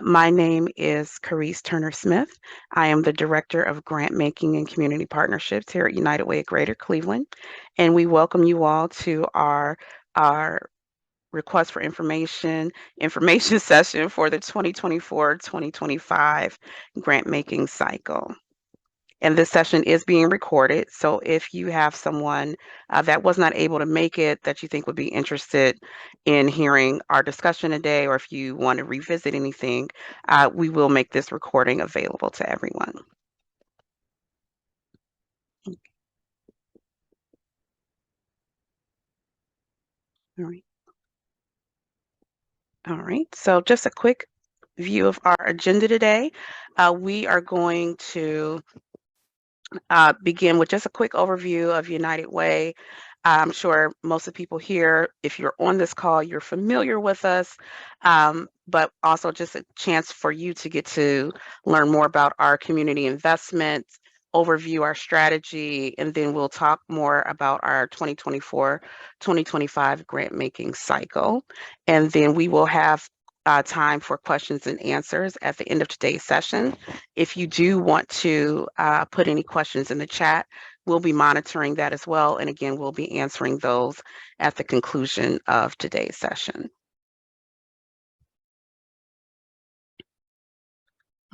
My name is Carice Turner-Smith. I am the Director of Grantmaking and Community Partnerships here at United Way of Greater Cleveland, and we welcome you all to our request for information session for the 2024-2025 Grantmaking Cycle. And this session is being recorded, so if you have someone that was not able to make it that you think would be interested in hearing our discussion today, or if you want to revisit anything, we will make this recording available to everyone. All right. All right, so just a quick view of our agenda today. We are going to begin with just a quick overview of United Way. I'm sure most of the people here, if you're on this call, you're familiar with us, but also just a chance for you to get to learn more about our community investments, overview our strategy, and then we'll talk more about our 2024-2025 grant making cycle. And then we will have time for questions and answers at the end of today's session. If you do want to put any questions in the chat, we'll be monitoring that as well. And again, we'll be answering those at the conclusion of today's session.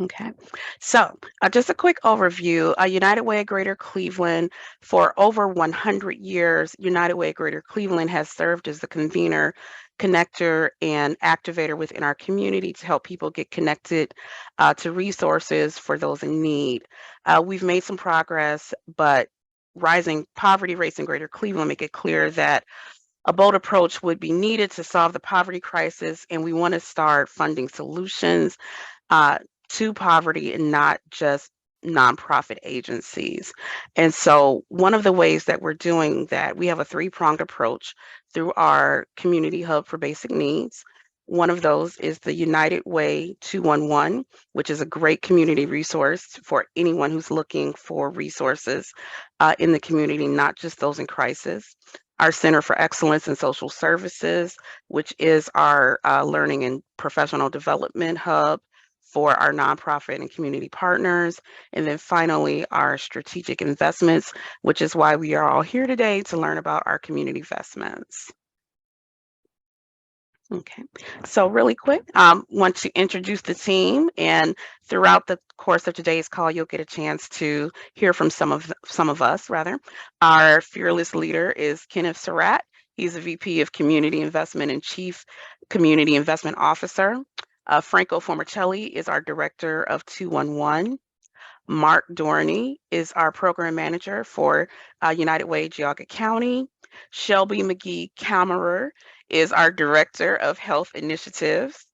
Okay, so just a quick overview. United Way of Greater Cleveland, for over 100 years, United Way of Greater Cleveland has served as the convener, connector, and activator within our community to help people get connected to resources for those in need. We've made some progress, but rising poverty rates in Greater Cleveland make it clear that a bold approach would be needed to solve the poverty crisis, and we want to start funding solutions to poverty and not just nonprofit agencies. And so one of the ways that we're doing that, we have a three-pronged approach through our community hub for basic needs. One of those is the United Way 211, which is a great community resource for anyone who's looking for resources in the community, not just those in crisis. Our Center for Excellence in Social Services, which is our learning and professional development hub for our nonprofit and community partners. And then finally, our strategic investments, which is why we are all here today to learn about our community investments. Okay, so really quick, want to introduce the team, and throughout the course of today's call, you'll get a chance to hear from some of us, rather. Our fearless leader is Kenneth Surratt. He's a VP of Community Investment and Chief Community Investment Officer. Franco Formicelli is our Director of 211. Mark Dorney is our Program Manager for United Way, Geauga County. Shelby McGee Kammerer is our Director of Health Initiatives.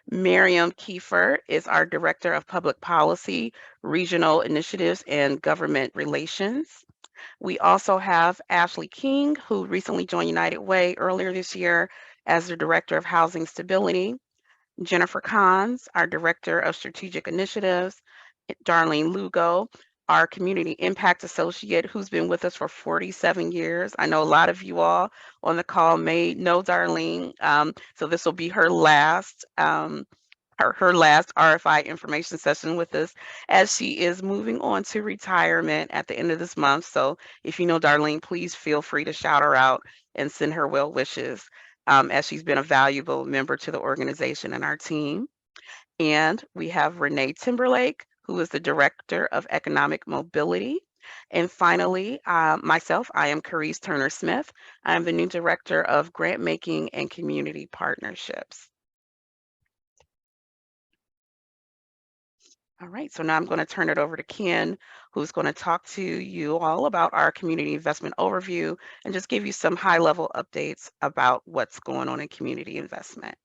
Miriam Kiefer is our Director of Public Policy, Regional Initiatives, and Government Relations. We also have Ashley King, who recently joined United Way earlier this year as the Director of Housing Stability. Jennifer Kahns, our Director of Strategic Initiatives. Darlene Lugo, our Community Impact Associate, who's been with us for 47 years. I know a lot of you all on the call may know Darlene, so this will be her last RFI information session with us, as she is moving on to retirement at the end of this month. So if you know Darlene, please feel free to shout her out and send her well wishes, as she's been a valuable member to the organization and our team. And we have Renee Timberlake, who is the Director of Economic Mobility. And finally, myself, I am Carice Turner-Smith. I'm the new Director of Grant Making and Community Partnerships. All right, so now I'm going to turn it over to Ken, who's going to talk to you all about our community investment overview and just give you some high-level updates about what's going on in community investment.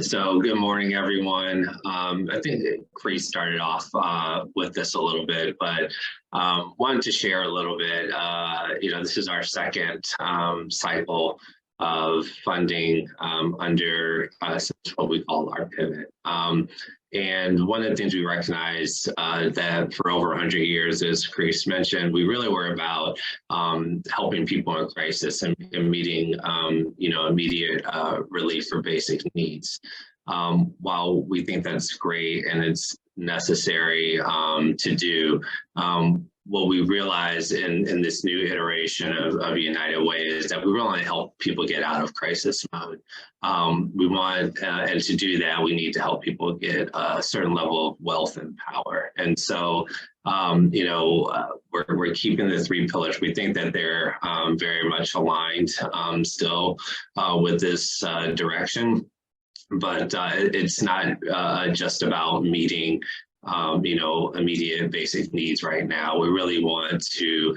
So good morning, everyone. I think Carice started off with this a little bit, but wanted to share a little bit. This is our second cycle of funding under what we call our pivot. And one of the things we recognize that for over 100 years, as Chris mentioned, we really were about helping people in crisis and meeting, immediate relief for basic needs. While we think that's great and it's necessary to do, what we realize in this new iteration of United Way is that we really want to help people get out of crisis mode. We want, and to do that, we need to help people get a certain level of wealth and power. And so, we're keeping the three pillars. We think that they're very much aligned still with this direction. But it's not just about meeting immediate basic needs right now. We really want to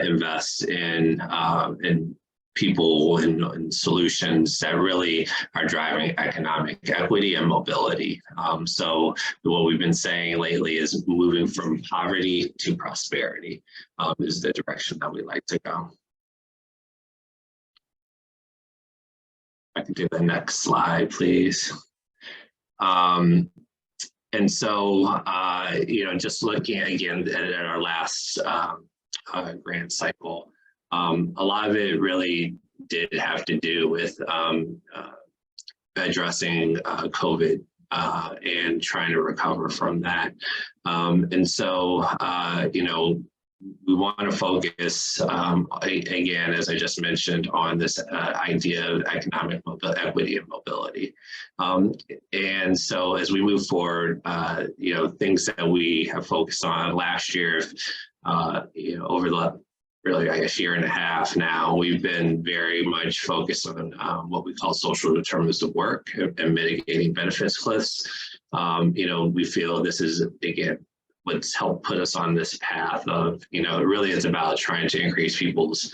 invest in people and solutions that really are driving economic equity and mobility. So what we've been saying lately is moving from poverty to prosperity is the direction that we like to go. I can do the next slide, please. And so, just looking again at our last grant cycle, a lot of it really did have to do with addressing COVID and trying to recover from that. And so, we want to focus, again, as I just mentioned, on this idea of economic equity and mobility. And so as we move forward, things that we have focused on last year, over the really, I guess, year and a half now, we've been very much focused on what we call social determinants of work and mitigating benefits cliffs. We feel this is, again, what's helped put us on this path of, really it's about trying to increase people's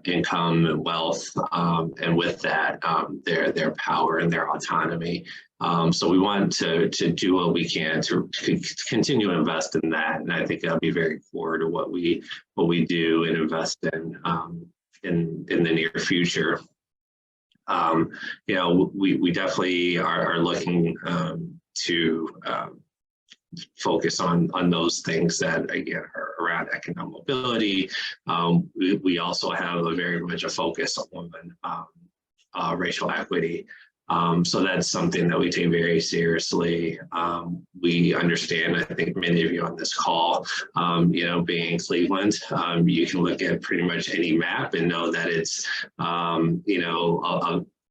income and wealth, and with that, their power and their autonomy. So we want to do what we can to continue to invest in that, and I think that'll be very core to what we do and invest in the near future. We definitely are looking to focus on those things that, again, are around economic mobility. We also have very much a focus on racial equity. So that's something that we take very seriously. We understand, I think many of you on this call, being in Cleveland, you can look at pretty much any map and know that it's,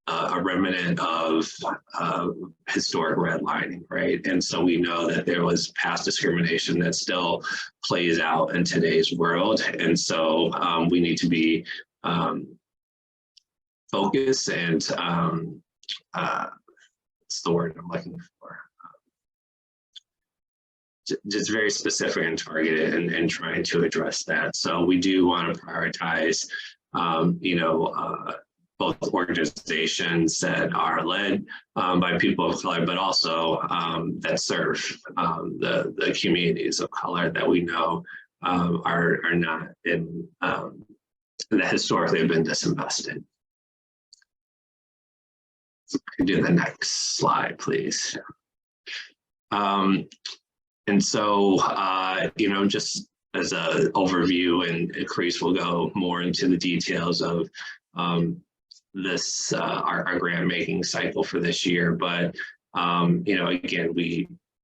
a remnant of historic redlining, right? And so we know that there was past discrimination that still plays out in today's world. And so we need to be focused and what's the word I'm looking for? Just very specific and targeted and trying to address that. So we do want to prioritize, both organizations that are led by people of color, but also that serve the communities of color that we know are not in, that historically have been disinvested. Can do the next slide, please. And so, just as an overview, and Chris will go more into the details of this, our grant making cycle for this year. But, again,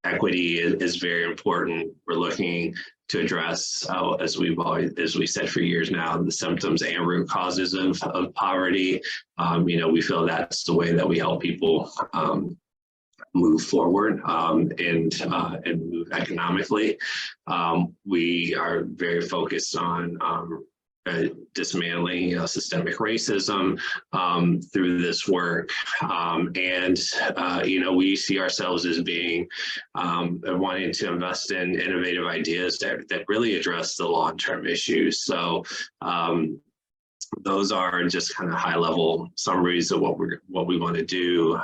equity is very important. We're looking to address, as we said for years now, the symptoms and root causes of poverty. We feel that's the way that we help people move forward and move economically. We are very focused on dismantling systemic racism through this work, and we see ourselves as being wanting to invest in innovative ideas that really address the long-term issues. So those are just kind of high-level summaries of what we want to do.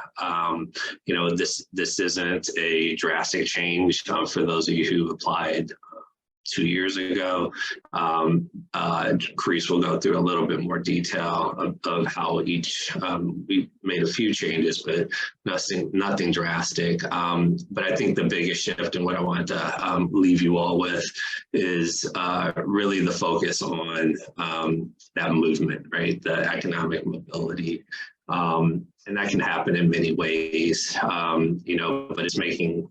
This isn't a drastic change for those of you who applied 2 years ago. Chris will go through a little bit more detail of how each, we made a few changes, but nothing drastic. But I think the biggest shift and what I wanted to leave you all with is really the focus on that movement, right? The economic mobility. And that can happen in many ways, you know, but it's making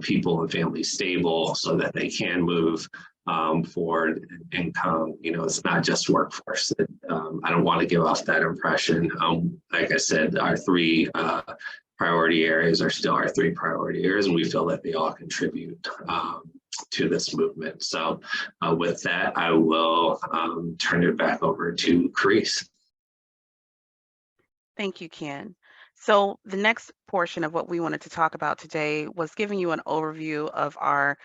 people and families stable so that they can move forward income. You know, it's not just workforce. I don't want to give off that impression. Like I said, our 3 priority areas are still our 3 priority areas, and we feel that they all contribute to this movement. So with that, I will turn it back over to Chris. Thank you, Ken. So the next portion of what we wanted to talk about today was giving you an overview of our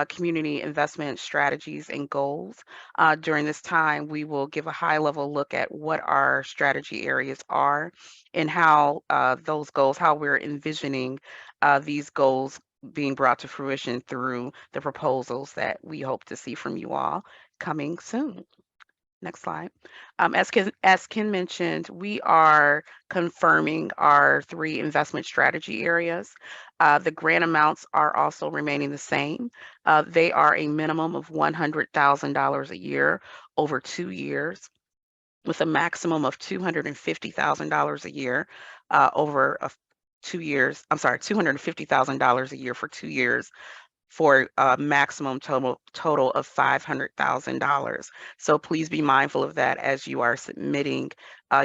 community investment strategies and goals. During this time, we will give a high-level look at what our strategy areas are and how those goals, how we're envisioning these goals being brought to fruition through the proposals that we hope to see from you all coming soon. Next slide. As Ken mentioned, we are confirming our 3 investment strategy areas. The grant amounts are also remaining the same. They are a minimum of $100,000 a year over 2 years, with a maximum of $250,000 a year over 2 years. I'm sorry, $250,000 a year for 2 years, for a maximum total of $500,000. So please be mindful of that as you are submitting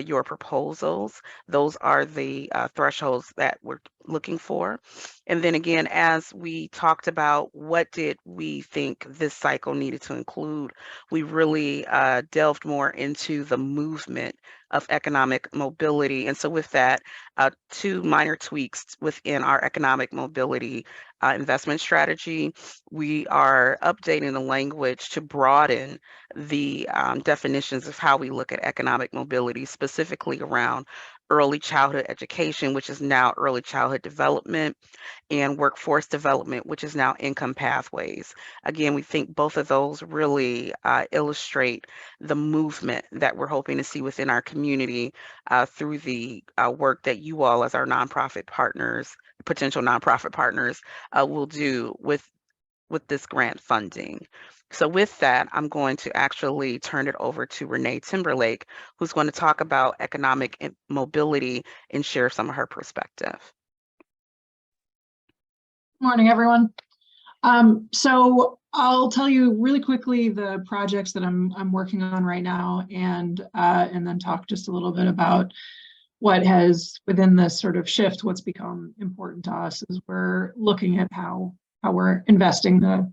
your proposals. Those are the thresholds that we're looking for. And then again, as we talked about, what did we think this cycle needed to include? We really delved more into the movement of economic mobility. And so with that, 2 minor tweaks within our economic mobility investment strategy. We are updating the language to broaden the definitions of how we look at economic mobility, specifically around early childhood education, which is now early childhood development, and workforce development, which is now income pathways. Again, we think both of those really illustrate the movement that we're hoping to see within our community through the work that you all as our nonprofit partners, potential nonprofit partners, will do with this grant funding. So with that, I'm going to actually turn it over to Renee Timberlake, who's going to talk about economic mobility and share some of her perspective. Morning, everyone. So I'll tell you really quickly the projects that I'm working on right now, and then talk just a little bit about what has, within this sort of shift, what's become important to us as we're looking at how we're investing the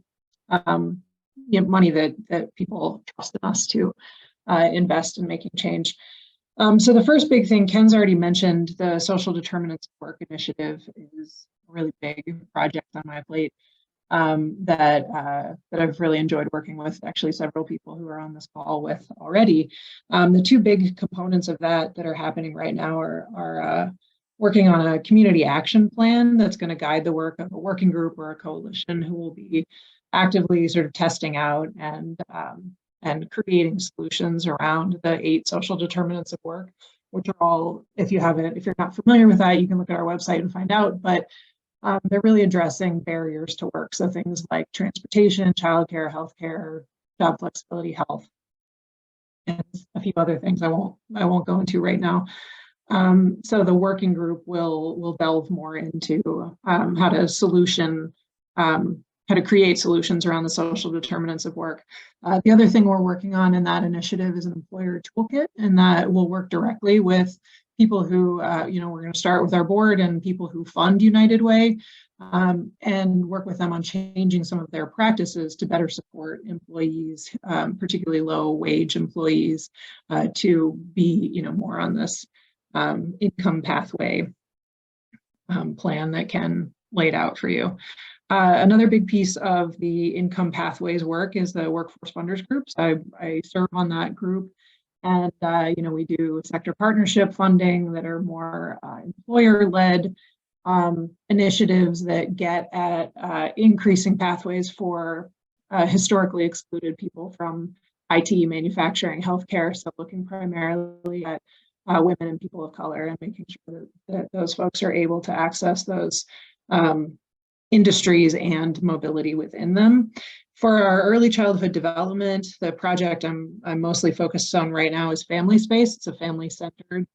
money that people trust in us to invest in making change. So the first big thing, Ken's already mentioned, the Social Determinants of Work initiative is a really big project on my plate that I've really enjoyed working with, actually several people who are on this call with already. The 2 big components of that are happening right now are working on a community action plan that's going to guide the work of a working group or a coalition who will be actively sort of testing out and creating solutions around the 8 social determinants of work, which are all, if you're not familiar with that, you can look at our website and find out, but they're really addressing barriers to work. So things like transportation, childcare, healthcare, job flexibility, health, and a few other things I won't go into right now. So the working group will delve more into how to create solutions around the social determinants of work. The other thing we're working on in that initiative is an employer toolkit, and that will work directly with people who, we're going to start with our board and people who fund United Way, and work with them on changing some of their practices to better support employees, particularly low wage employees, to be, more on this income pathway plan that Ken laid out for you. Another big piece of the income pathways work is the workforce funders groups. I serve on that group, and we do sector partnership funding that are more employer-led initiatives that get at increasing pathways for historically excluded people from IT, manufacturing, healthcare, so looking primarily at women and people of color and making sure that those folks are able to access those industries and mobility within them. For our early childhood development, the project I'm mostly focused on right now is Family Space. It's a family-centered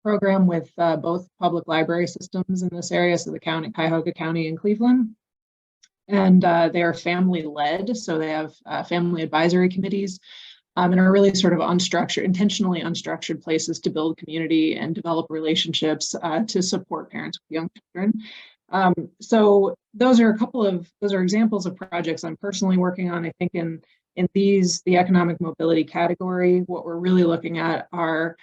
program with both public library systems in this area, so the county, Cuyahoga County and Cleveland. And they are family-led, so they have family advisory committees and are really sort of unstructured, intentionally unstructured places to build community and develop relationships to support parents with young children. So those are examples of projects I'm personally working on. I think in the economic mobility category, what we're really looking at are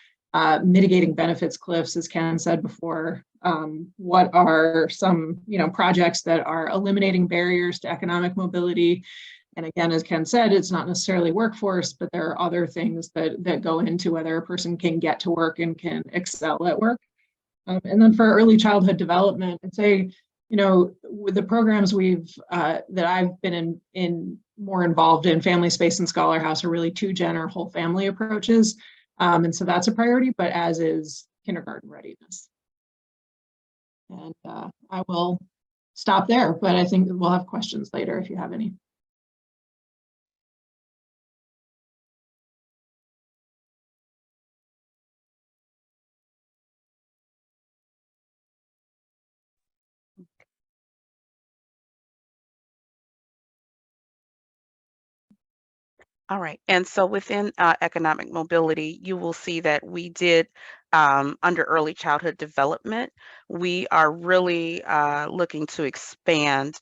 mitigating benefits cliffs, as Ken said before. What are some projects that are eliminating barriers to economic mobility? And again, as Ken said, it's not necessarily workforce, but there are other things that go into whether a person can get to work and can excel at work. And then for early childhood development, I'd say, with the programs that I've been in more involved in, Family Space and Scholar House are really 2-gen or whole family approaches. And so that's a priority, but as is kindergarten readiness. And I will stop there, but I think we'll have questions later if you have any. All right. And so within economic mobility, you will see that we did under early childhood development, we are really looking to expand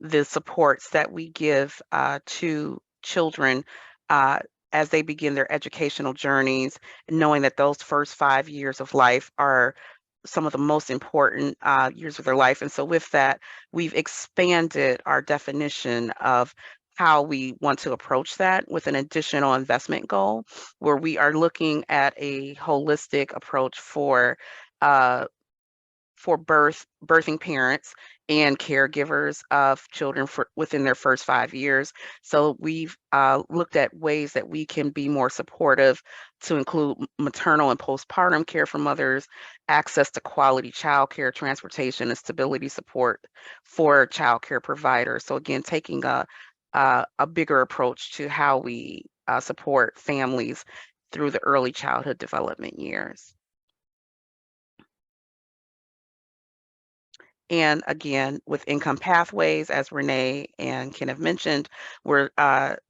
the supports that we give to children as they begin their educational journeys, knowing that those first 5 years of life are some of the most important years of their life. And so with that, we've expanded our definition of how we want to approach that with an additional investment goal, where we are looking at a holistic approach for birthing parents and caregivers of children within their first 5 years. So we've looked at ways that we can be more supportive to include maternal and postpartum care for mothers, access to quality childcare, transportation, and stability support for childcare providers. So again, taking a bigger approach to how we support families through the early childhood development years. And again, with income pathways, as Renee and Ken have mentioned, we're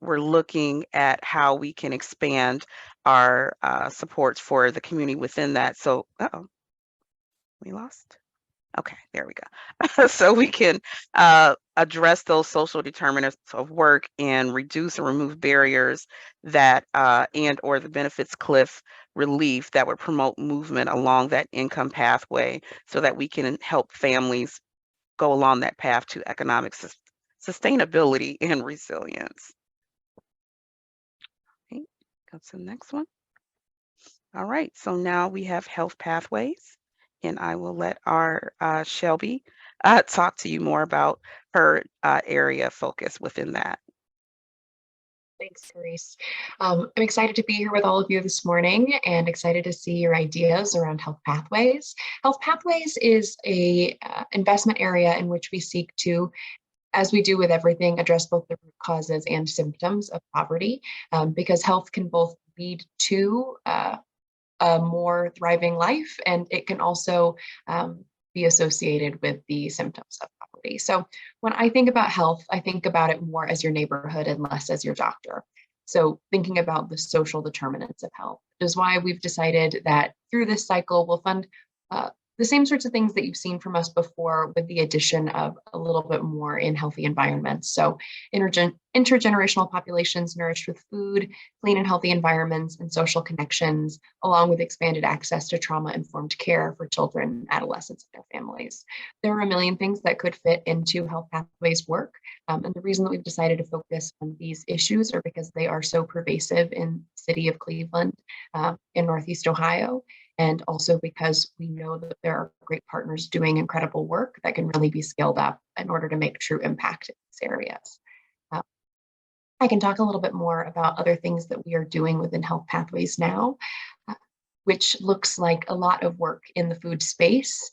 looking at how we can expand our supports for the community within that. So, we lost. Okay, there we go. So we can address those social determinants of work and reduce and remove barriers that and or the benefits cliff relief that would promote movement along that income pathway so that we can help families go along that path to economic sustainability and resilience. Okay, go to the next one. All right, so now we have health pathways. And I will let our Shelby talk to you more about her area of focus within that. Thanks, Grace. I'm excited to be here with all of you this morning and excited to see your ideas around health pathways. Health pathways is a investment area in which we seek to, as we do with everything, address both the root causes and symptoms of poverty, because health can both lead to a more thriving life, and it can also be associated with the symptoms of poverty. So when I think about health, I think about it more as your neighborhood and less as your doctor. So thinking about the social determinants of health is why we've decided that through this cycle, we'll fund the same sorts of things that you've seen from us before, with the addition of a little bit more in healthy environments. So intergenerational populations nourished with food, clean and healthy environments, and social connections, along with expanded access to trauma-informed care for children, adolescents, and their families. There are a million things that could fit into health pathways work. And the reason that we've decided to focus on these issues are because they are so pervasive in the city of Cleveland, in Northeast Ohio. And also because we know that there are great partners doing incredible work that can really be scaled up in order to make true impact in these areas. I can talk a little bit more about other things that we are doing within Health Pathways now, which looks like a lot of work in the food space,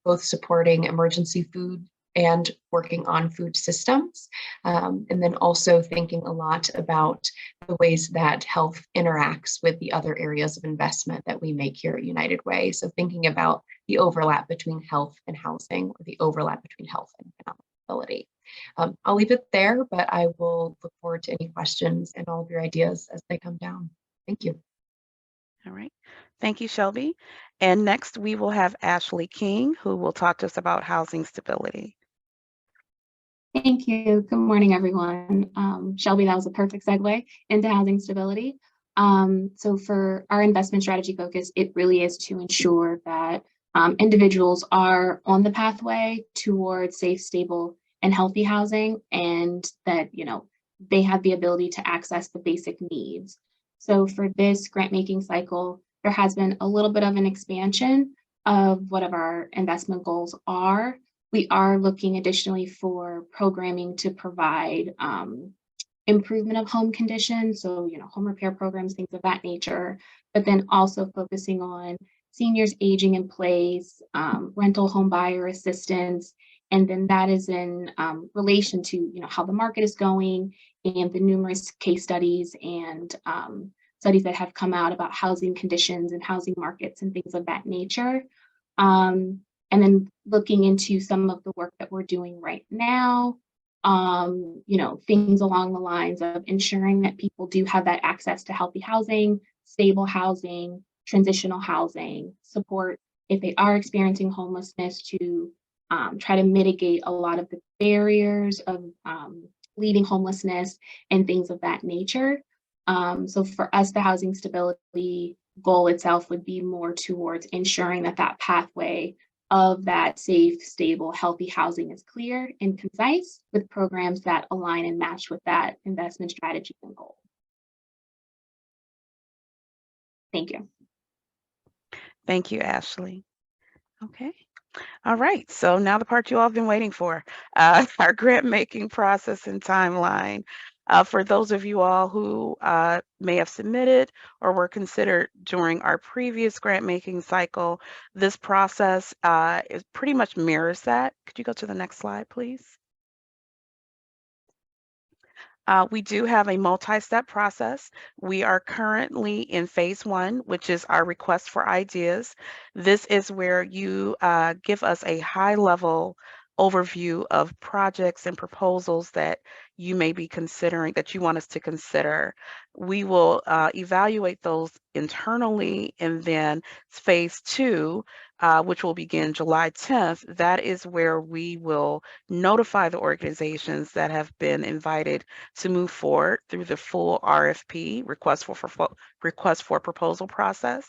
both supporting emergency food and working on food systems, and then also thinking a lot about the ways that health interacts with the other areas of investment that we make here at United Way. So thinking about the overlap between health and housing, or the overlap between health and economic mobility. I'll leave it there, but I will look forward to any questions and all of your ideas as they come down. Thank you. All right. Thank you, Shelby. And next we will have Ashley King, who will talk to us about housing stability. Thank you. Good morning, everyone. Shelby, that was a perfect segue into housing stability. So for our investment strategy focus, it really is to ensure that individuals are on the pathway towards safe, stable, and healthy housing, and that, you know, they have the ability to access the basic needs. So for this grant-making cycle, there has been a little bit of an expansion of what our investment goals are. We are looking additionally for programming to provide improvement of home conditions, so, you know, home repair programs, things of that nature, but then also focusing on seniors aging in place, rental home buyer assistance, and then that is in relation to, you know, how the market is going and the numerous case studies and studies that have come out about housing conditions and housing markets and things of that nature. And then looking into some of the work that we're doing right now, you know, things along the lines of ensuring that people do have that access to healthy housing, stable housing, transitional housing, support if they are experiencing homelessness to try to mitigate a lot of the barriers of leading homelessness and things of that nature. So for us, the housing stability goal itself would be more towards ensuring that that pathway of that safe, stable, healthy housing is clear and concise, with programs that align and match with that investment strategy and goal. Thank you. Thank you, Ashley. Okay. All right. So now the part you all have been waiting for, our grant making process and timeline. For those of you all who may have submitted or were considered during our previous grant making cycle, this process is pretty much mirrors that. Could you go to the next slide, please? We do have a multi-step process. We are currently in phase 1, which is our request for ideas. This is where you give us a high-level overview of projects and proposals that you may be considering, that you want us to consider. We will evaluate those internally, and then phase 2, which will begin July 10th, that is where we will notify the organizations that have been invited to move forward through the full RFP, request for proposal process.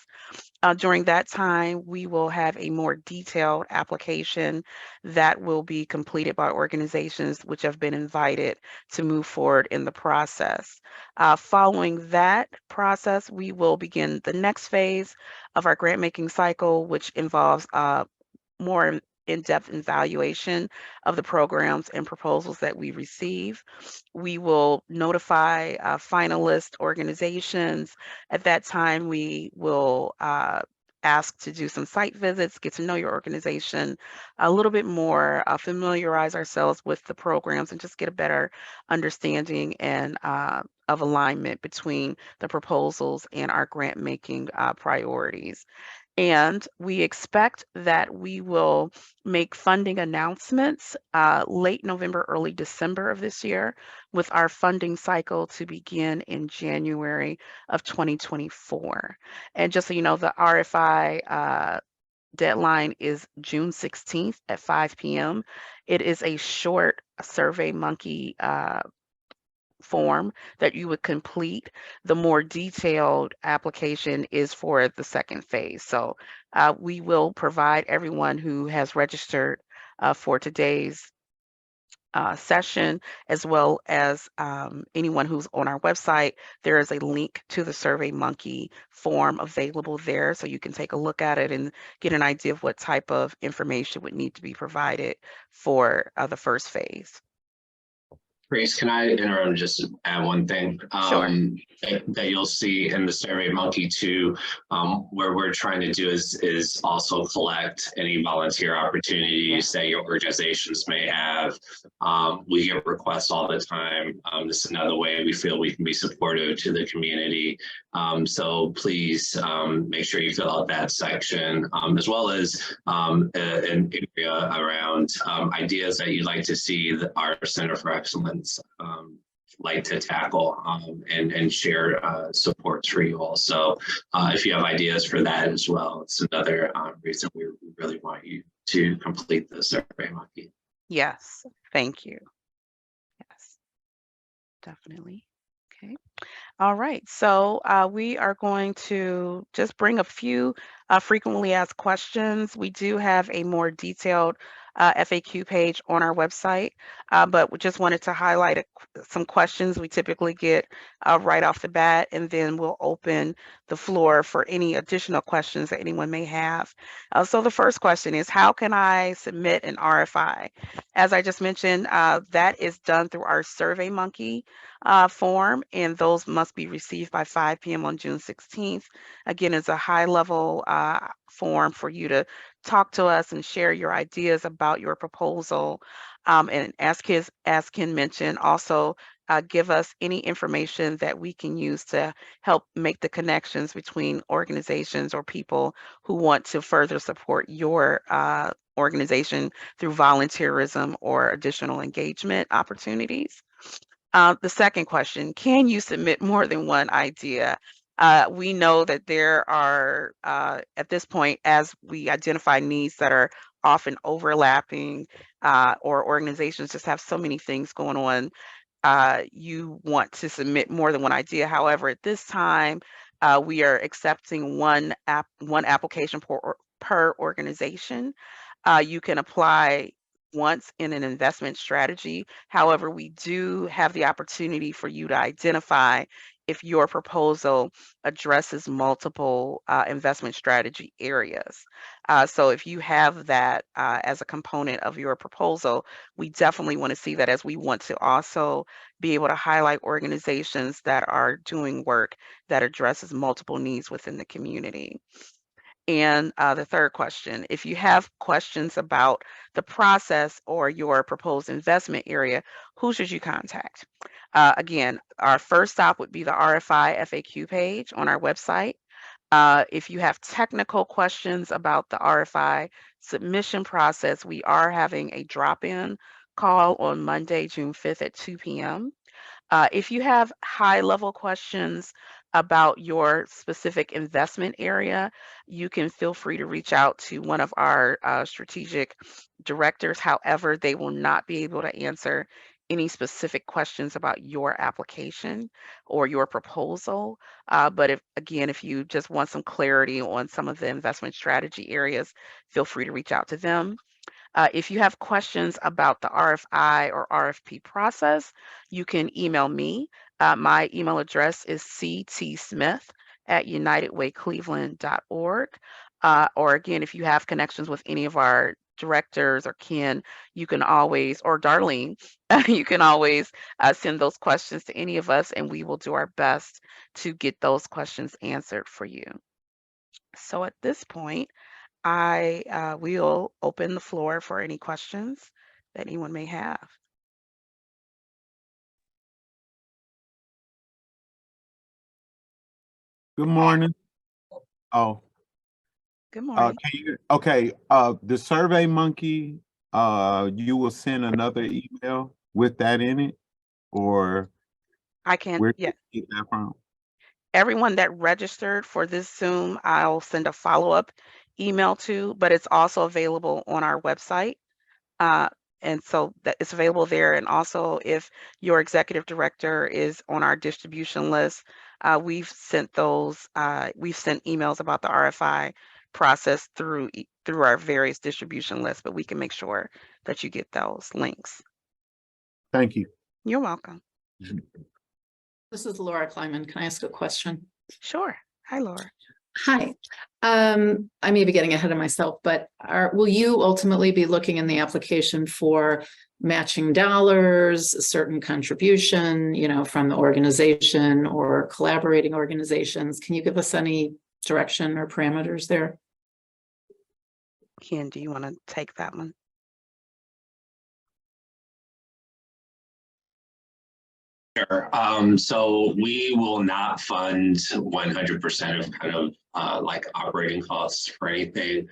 During that time, we will have a more detailed application that will be completed by organizations which have been invited to move forward in the process. Following that process, we will begin the next phase of our grant making cycle, which involves more in-depth evaluation of the programs and proposals that we receive. We will notify finalist organizations. At that time, we will ask to do some site visits, get to know your organization a little bit more, familiarize ourselves with the programs, and just get a better understanding and of alignment between the proposals and our grant making priorities. And we expect that we will make funding announcements late November, early December of this year, with our funding cycle to begin in January of 2024. And just so you know, the RFI deadline is June 16th at 5 p.m. It is a short SurveyMonkey form that you would complete. The more detailed application is for the second phase. So we will provide everyone who has registered for today's session, as well as anyone who's on our website. There is a link to the SurveyMonkey form available there, so you can take a look at it and get an idea of what type of information would need to be provided for the first phase. Grace, can I interrupt and just add one thing? Sure. That you'll see in the SurveyMonkey too, where we're trying to do is also collect any volunteer opportunities that your organizations may have. We get requests all the time. This is another way we feel we can be supportive to the community. So please make sure you fill out that section, as well as an area around ideas that you'd like to see our Center for Excellence like to tackle and share supports for you all. So if you have ideas for that as well, it's another reason we really want you to complete the SurveyMonkey. Yes, thank you. Yes, definitely. Okay. All right, so we are going to just bring a few frequently asked questions. We do have a more detailed FAQ page on our website, but we just wanted to highlight some questions we typically get right off the bat, and then we'll open the floor for any additional questions that anyone may have. So the first question is, how can I submit an RFI? As I just mentioned, that is done through our SurveyMonkey form, and those must be received by 5 p.m. on June 16th. Again, it's a high-level form for you to talk to us and share your ideas about your proposal. And as Ken mentioned, also give us any information that we can use to help make the connections between organizations or people who want to further support your organization through volunteerism or additional engagement opportunities. The second question, can you submit more than one idea? We know that there are, at this point, as we identify needs that are often overlapping, or organizations just have so many things going on, you want to submit more than one idea. However, at this time, we are accepting one application per organization. You can apply once in an investment strategy. However, we do have the opportunity for you to identify if your proposal addresses multiple investment strategy areas. So if you have that as a component of your proposal, we definitely want to see that, as we want to also be able to highlight organizations that are doing work that addresses multiple needs within the community. And the third question, if you have questions about the process or your proposed investment area, who should you contact? Again, our first stop would be the RFI FAQ page on our website. If you have technical questions about the RFI submission process, we are having a drop-in call on Monday, June 5th at 2 p.m. If you have high-level questions about your specific investment area, you can feel free to reach out to one of our strategic directors. However, they will not be able to answer any specific questions about your application or your proposal. But if you just want some clarity on some of the investment strategy areas, feel free to reach out to them. If you have questions about the RFI or RFP process, you can email me. My email address is ctsmith@unitedwaycleveland.org. Or again, if you have connections with any of our directors or Ken, you can always, or Darlene, you can always send those questions to any of us, and we will do our best to get those questions answered for you. So at this point, I will open the floor for any questions that anyone may have. Good morning. Oh, Good morning. the SurveyMonkey, you will send another email with that in it, or I can, where yeah. did you get that from? Everyone that registered for this Zoom, I'll send a follow-up email to, but it's also available on our website. And so that it's available there. And also, if your executive director is on our distribution list, we've sent emails about the RFI process through our various distribution lists, but we can make sure that you get those links. Thank you. You're welcome. This is Laura Kleiman. Can I ask a question? Sure. Hi, Laura. Hi. I may be getting ahead of myself, but will you ultimately be looking in the application for matching dollars, a certain contribution, from the organization or collaborating organizations? Can you give us any direction or parameters there? Ken, do you want to take that one? Sure. So we will not fund 100% of kind of like operating costs for anything.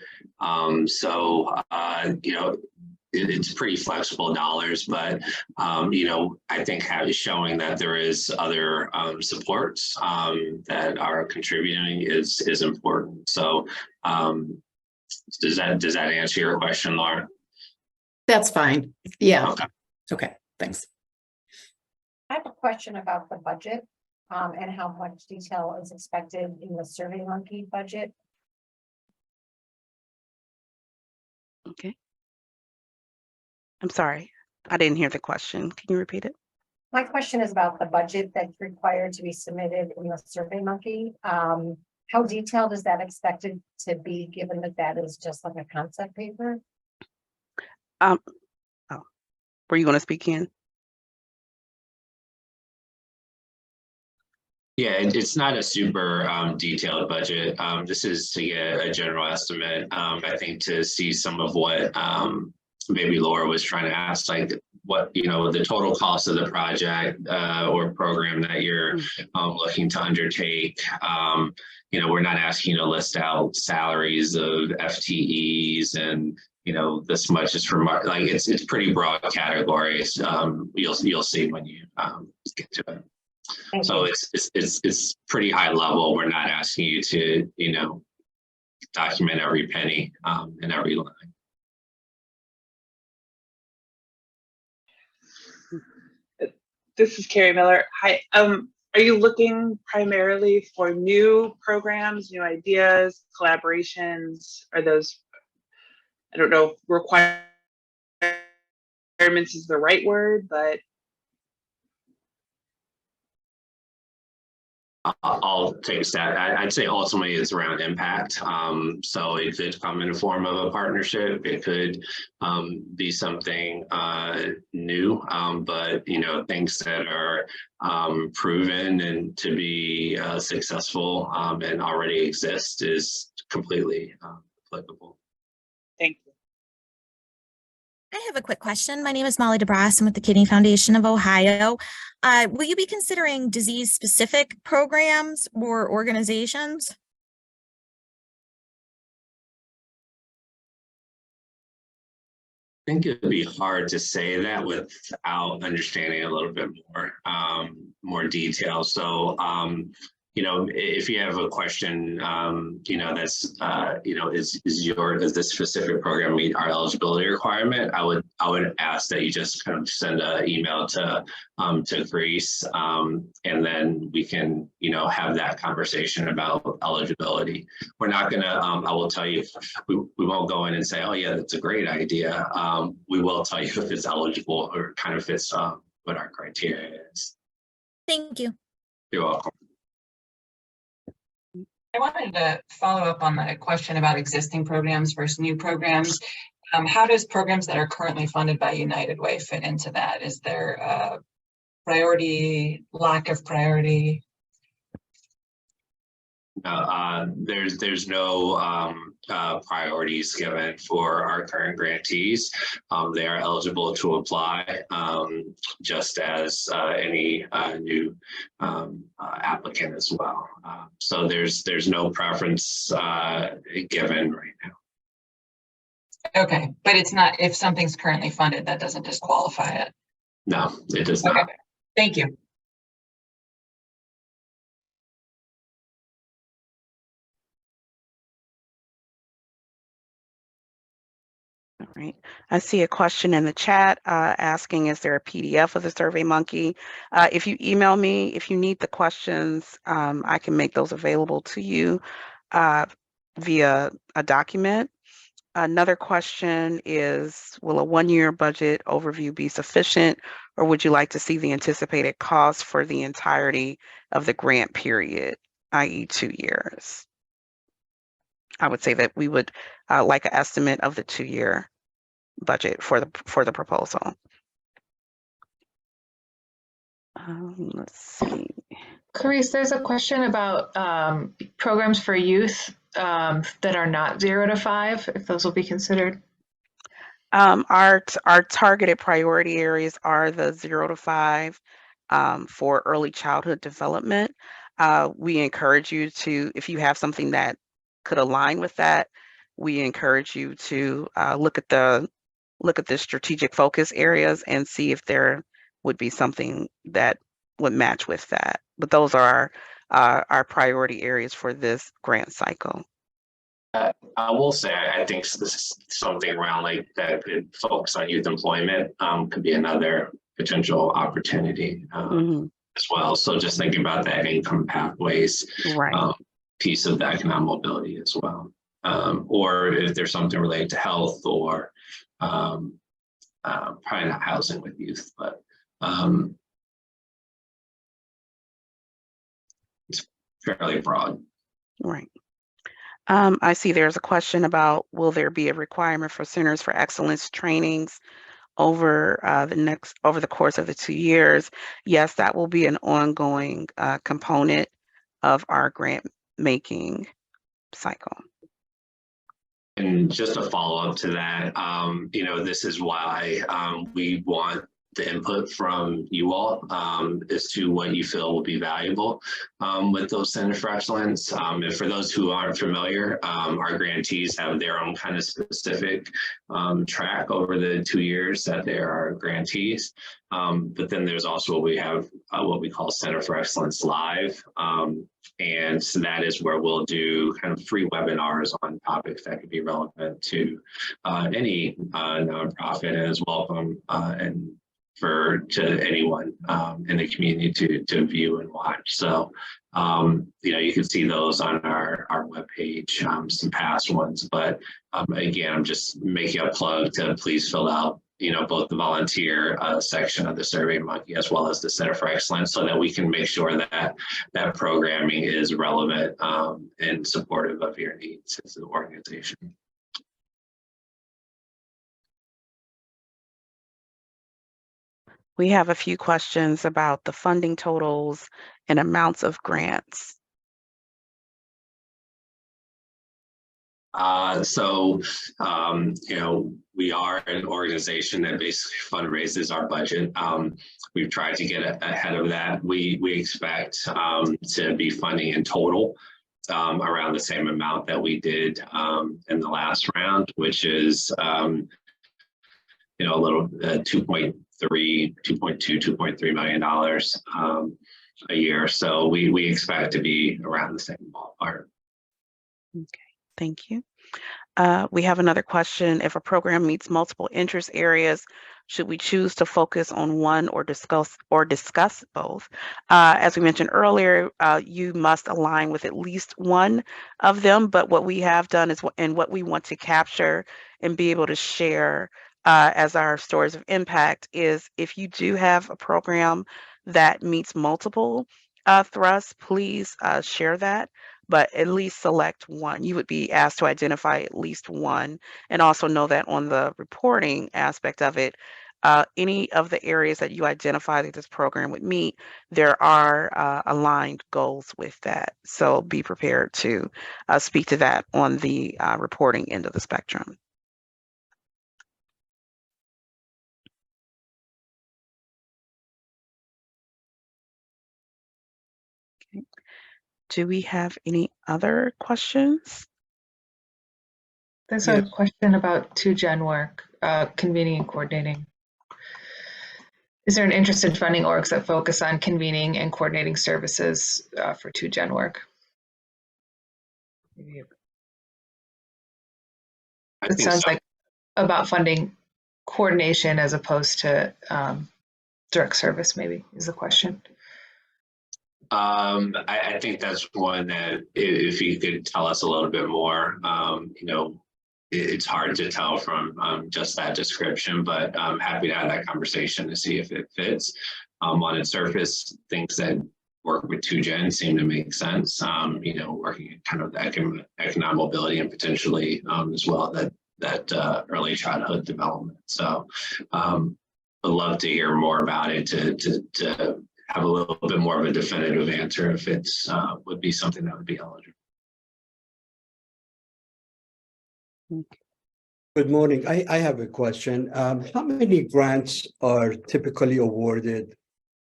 It's pretty flexible dollars, but I think showing that there is other supports that are contributing is important. So does that answer your question, Laura? That's fine. Yeah. Okay. Okay. Thanks. I have a question about the budget and how much detail is expected in the SurveyMonkey budget. Okay. I'm sorry, I didn't hear the question. Can you repeat it? My question is about the budget that's required to be submitted in the SurveyMonkey. How detailed is that expected to be, given that that is just like a concept paper? Were you going to speak in? Yeah, it's not a super detailed budget. This is to get a general estimate. I think to see some of what maybe Laura was trying to ask, like what, the total cost of the project or program that you're looking to undertake. We're not asking you to list out salaries of FTEs and this much is for like it's pretty broad categories. You'll see when you get to it. So it's pretty high level. We're not asking you to, document every penny and every line. This is Carrie Miller. Hi. Are you looking primarily for new programs, new ideas, collaborations? Are those, I don't know if requirements is the right word, but I'll take a stab. I'd say ultimately it's around impact. So it could come in the form of a partnership. It could be something new, but things that are proven and to be successful and already exist is completely applicable. thank you. I have a quick question. My name is Molly DeBras. I'm with the Kidney Foundation of Ohio. Will you be considering disease-specific programs or organizations? I think it'd be hard to say that without understanding a little bit more detail. So, if you have a question, that's, does this specific program meet our eligibility requirement? I would ask that you just kind of send an email to Grace, and then we can, have that conversation about eligibility. We're not gonna, I will tell you, we won't go in and say, oh yeah, that's a great idea. We will tell you if it's eligible or kind of fits what our criteria is. Thank you. You're welcome. I wanted to follow up on the question about existing programs versus new programs. How does programs that are currently funded by United Way fit into that? Is there a priority, lack of priority? There's no priorities given for our current grantees. They are eligible to apply just as any new applicant as well. So there's no preference given right now. Okay, but it's not, if something's currently funded, that doesn't disqualify it. No, it does not. Okay. Thank you. All right. I see a question in the chat asking, is there a PDF of the SurveyMonkey? If you email me, if you need the questions, I can make those available to you via a document. Another question is, will a one-year budget overview be sufficient, or would you like to see the anticipated cost for the entirety of the grant period, i.e. 2 years? I would say that we would like an estimate of the 2-year budget for the proposal. Let's see. Carice, there's a question about programs for youth that are not 0 to 5, if those will be considered. Our targeted priority areas are the 0 to 5 for early childhood development. We encourage you to, if you have something that could align with that, we encourage you to look at the strategic focus areas and see if there would be something that would match with that. But those are our priority areas for this grant cycle. I will say, I think this is something around like that could focus on youth employment could be another potential opportunity as well. So just thinking about that income pathways piece of the economic mobility as well. Or if there's something related to health or probably not housing with youth, but it's fairly broad. Right. I see there's a question about, will there be a requirement for Centers for Excellence trainings over the course of the 2 years? Yes, that will be an ongoing component of our grant making cycle. And just a follow up to that, this is why we want the input from you all as to what you feel will be valuable with those Centers for Excellence. And for those who aren't familiar, our grantees have their own kind of specific track over the 2 years that they are grantees. But then there's also what we have, what we call Center for Excellence Live. And so that is where we'll do kind of free webinars on topics that could be relevant to any nonprofit, and is welcome to anyone in the community to view and watch. So, you can see those on our webpage, some past ones. But again, I'm just making a plug to please fill out, both the volunteer section of the SurveyMonkey as well as the Center for Excellence, so that we can make sure that that programming is relevant and supportive of your needs as an organization. We have a few questions about the funding totals and amounts of grants. We are an organization that basically fundraises our budget. We've tried to get ahead of that. We expect to be funding in total around the same amount that we did in the last round, which is a little $2.2, $2.3 million a year. So we expect to be around the same ballpark. Okay, thank you. We have another question. If a program meets multiple interest areas, should we choose to focus on one or discuss both? As we mentioned earlier, you must align with at least one of them, but what we have done is, and what we want to capture and be able to share as our stories of impact, is if you do have a program that meets multiple thrusts, please share that, but at least select one. You would be asked to identify at least one, and also know that on the reporting aspect of it, any of the areas that you identify that this program would meet, there are aligned goals with that. So be prepared to speak to that on the reporting end of the spectrum. Okay. Do we have any other questions? There's a question about 2Gen work, convening and coordinating. Is there an interest in funding orgs that focus on convening and coordinating services for 2Gen work? It sounds like about funding coordination as opposed to direct service, maybe, is the question. I think that's one that if you could tell us a little bit more, it's hard to tell from just that description, but I'm happy to have that conversation to see if it fits. On its surface, things that work with 2Gen seemed to make sense. You know, working at kind of the economic mobility and potentially as well that early childhood development. So I'd love to hear more about it to have a little bit more of a definitive answer if it's would be something that would be eligible. Good morning. I have a question. How many grants are typically awarded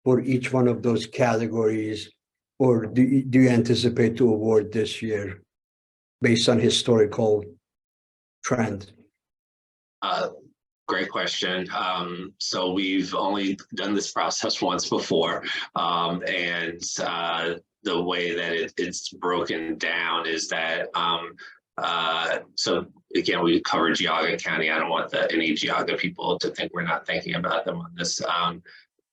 for each one of those categories, or do you anticipate to award this year based on historical trend? Great question. So we've only done this process once before, and the way that it's broken down is that so again, we cover Geauga County. I don't want any Geauga people to think we're not thinking about them on this.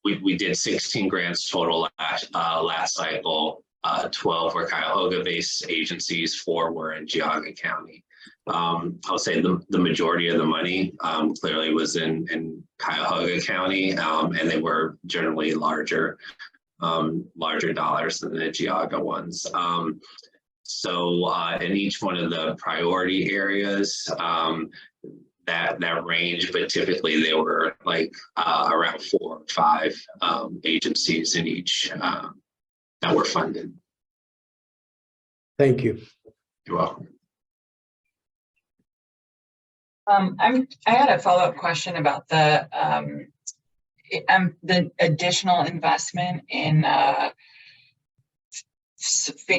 We did 16 grants total last cycle. 12 were Cuyahoga-based agencies, 4 were in Geauga County. I'll say the majority of the money clearly was in Cuyahoga County, and they were generally larger dollars than the Geauga ones. So in each one of the priority areas, that range, but typically they were like around 4 or 5 agencies in each that were funded. Thank you. You're welcome. I had a follow-up question about the additional investment in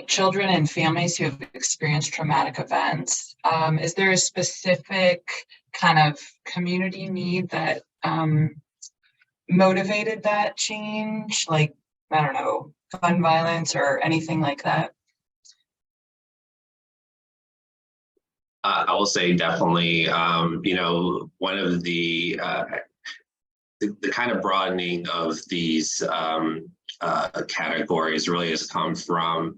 children and families who have experienced traumatic events. Is there a specific kind of community need that motivated that change? Like, I don't know, gun violence or anything like that? I will say definitely, you know, one of the kind of broadening of these categories really has come from,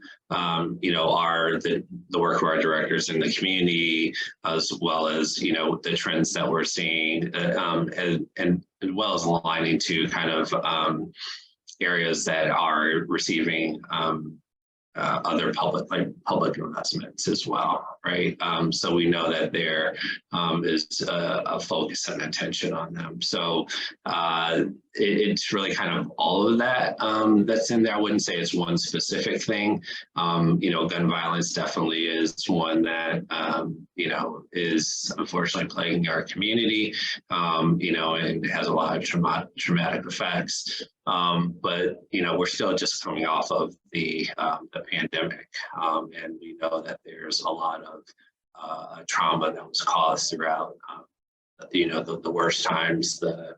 you know, the work of our directors in the community, as well as, you know, the trends that we're seeing, and as well as aligning to kind of areas that are receiving other public investments as well, right? So we know that there is a focus and attention on them. So it's really kind of all of that that's in there. I wouldn't say it's one specific thing. You know, gun violence definitely is one that you know, is unfortunately plaguing our community. You know, and has a lot of traumatic effects. But you know, we're still just coming off of the pandemic, and we know that there's a lot of trauma that was caused throughout, you know, the worst times, the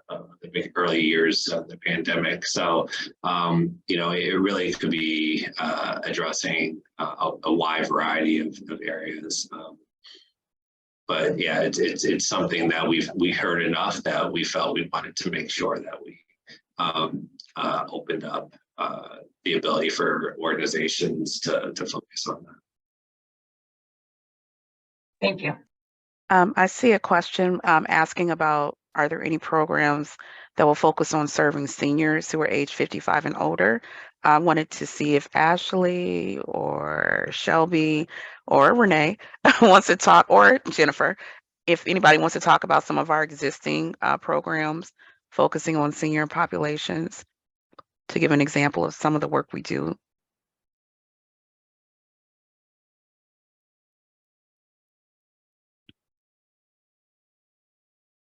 big early years of the pandemic. So, you know, it really could be addressing a wide variety of areas. But yeah, it's something that we heard enough that we felt we wanted to make sure that we opened up the ability for organizations to focus on that. Thank you. I see a question asking about, are there any programs that will focus on serving seniors who are age 55 and older? I wanted to see if Ashley or Shelby or Renee wants to talk, or Jennifer, if anybody wants to talk about some of our existing programs focusing on senior populations, to give an example of some of the work we do.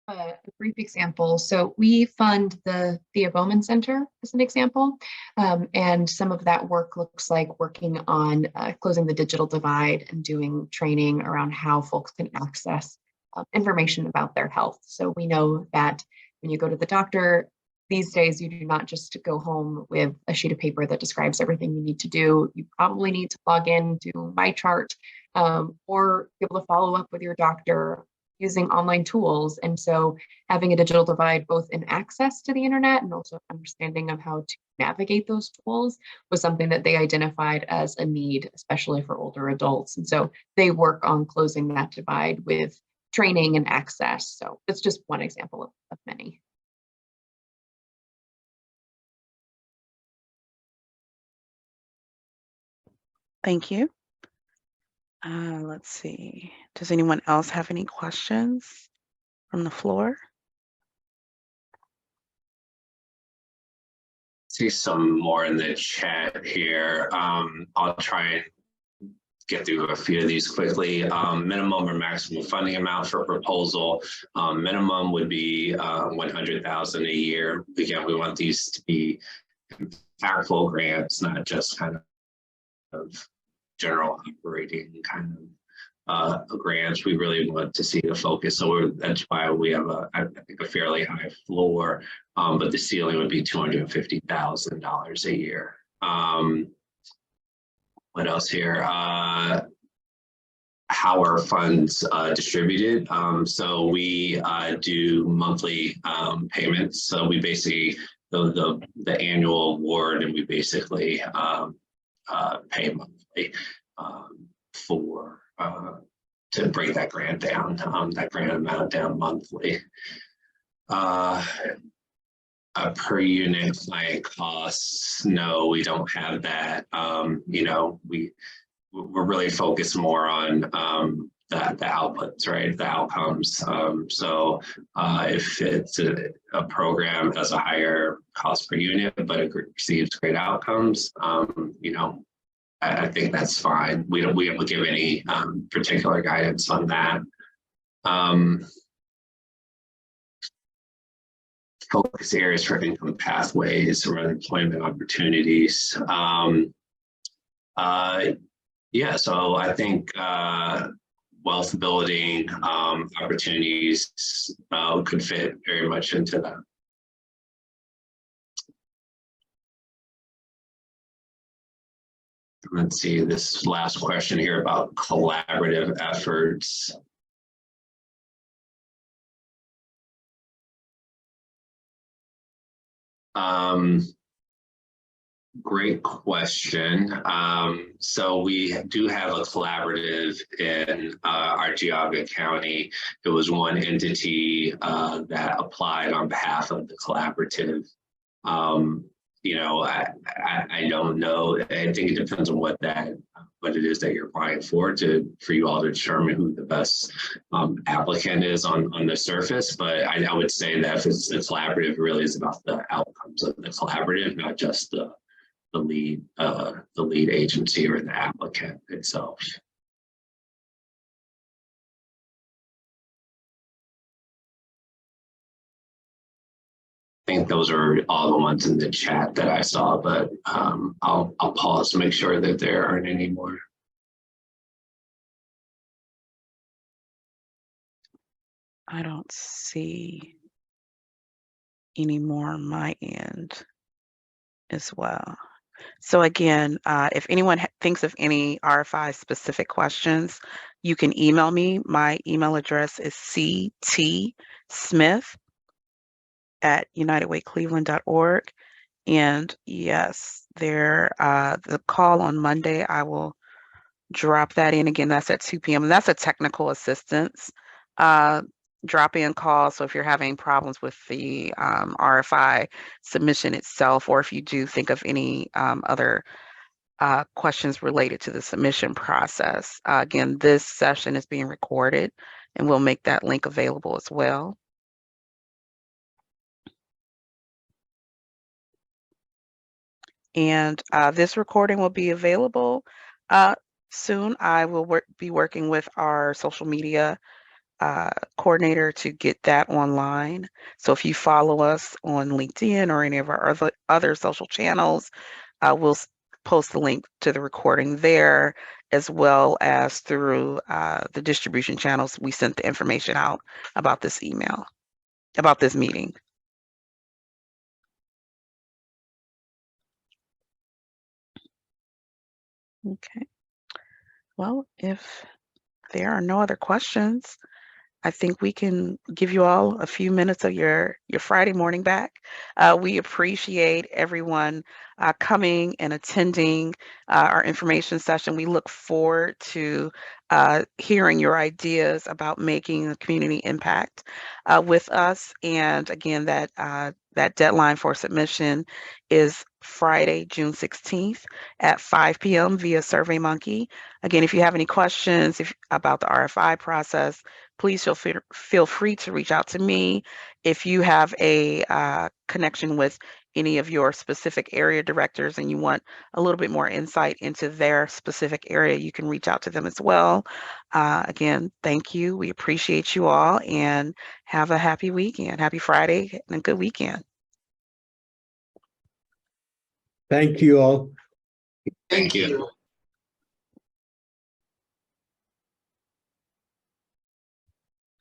A brief example. So we fund the Thea Bowman Center as an example, and some of that work looks like working on closing the digital divide and doing training around how folks can access information about their health. So we know that when you go to the doctor these days, you do not just go home with a sheet of paper that describes everything you need to do. You probably need to log in to MyChart, or be able to follow up with your doctor using online tools. And so having a digital divide, both in access to the internet and also understanding of how to navigate those tools, was something that they identified as a need, especially for older adults. And so they work on closing that divide with training and access. So it's just one example of many. Thank you. Let's see. Does anyone else have any questions from the floor? See some more in the chat here. I'll try and get through a few of these quickly. Minimum or maximum funding amount for proposal. Minimum would be 100,000 a year. Again, we want these to be impactful grants, not just kind of general operating kind of grants. We really want to see the focus. So that's why we have I think a fairly high floor, but the ceiling would be $250,000 a year. What else here? How are funds distributed? So we do monthly payments. So we basically the annual award, and we basically pay monthly for to bring that grant down, that grant amount down monthly. Per unit client costs, no, we don't have that. You know, we're really focused more on the outputs, right? The outcomes. So if it's a program has a higher cost per unit, but it receives great outcomes, you know, I think that's fine. We don't give any particular guidance on that. Focus areas for income pathways or employment opportunities. Yeah, so I think wealth building opportunities could fit very much into that. Let's see this last question here about collaborative efforts. Great question. So we do have a collaborative in our Geauga County. It was one entity that applied on behalf of the collaborative. You know, I don't know. I think it depends on what it is that you're applying for you all to determine who the best applicant is on the surface. But I would say that if it's the collaborative, it really is about the outcomes of the collaborative, not just the lead agency or the applicant itself. I think those are all the ones in the chat that I saw, but I'll pause to make sure that there aren't any more. I don't see any more on my end as well. So again, if anyone thinks of any RFI specific questions, you can email me. My email address is ctsmith@unitedwaycleveland.org. And yes, the call on Monday, I will drop that in again. That's at 2 p.m. And that's a technical assistance drop-in call. So if you're having problems with the RFI submission itself, or if you do think of any other questions related to the submission process, again, this session is being recorded and we'll make that link available as well. And this recording will be available soon. I will be working with our social media coordinator to get that online. So if you follow us on LinkedIn or any of our other social channels, we'll post the link to the recording there, as well as through the distribution channels. We sent the information out about this meeting. Okay. Well, if there are no other questions, I think we can give you all a few minutes of your Friday morning back. We appreciate everyone coming and attending our information session. We look forward to hearing your ideas about making a community impact with us. And again, that that deadline for submission is Friday, June 16th at 5 p.m. via SurveyMonkey. Again, if you have any questions about the RFI process, please feel free to reach out to me. If you have a connection with any of your specific area directors and you want a little bit more insight into their specific area, you can reach out to them as well. Again, thank you. We appreciate you all, and have a happy weekend. Happy Friday and a good weekend. Thank you all. Thank you.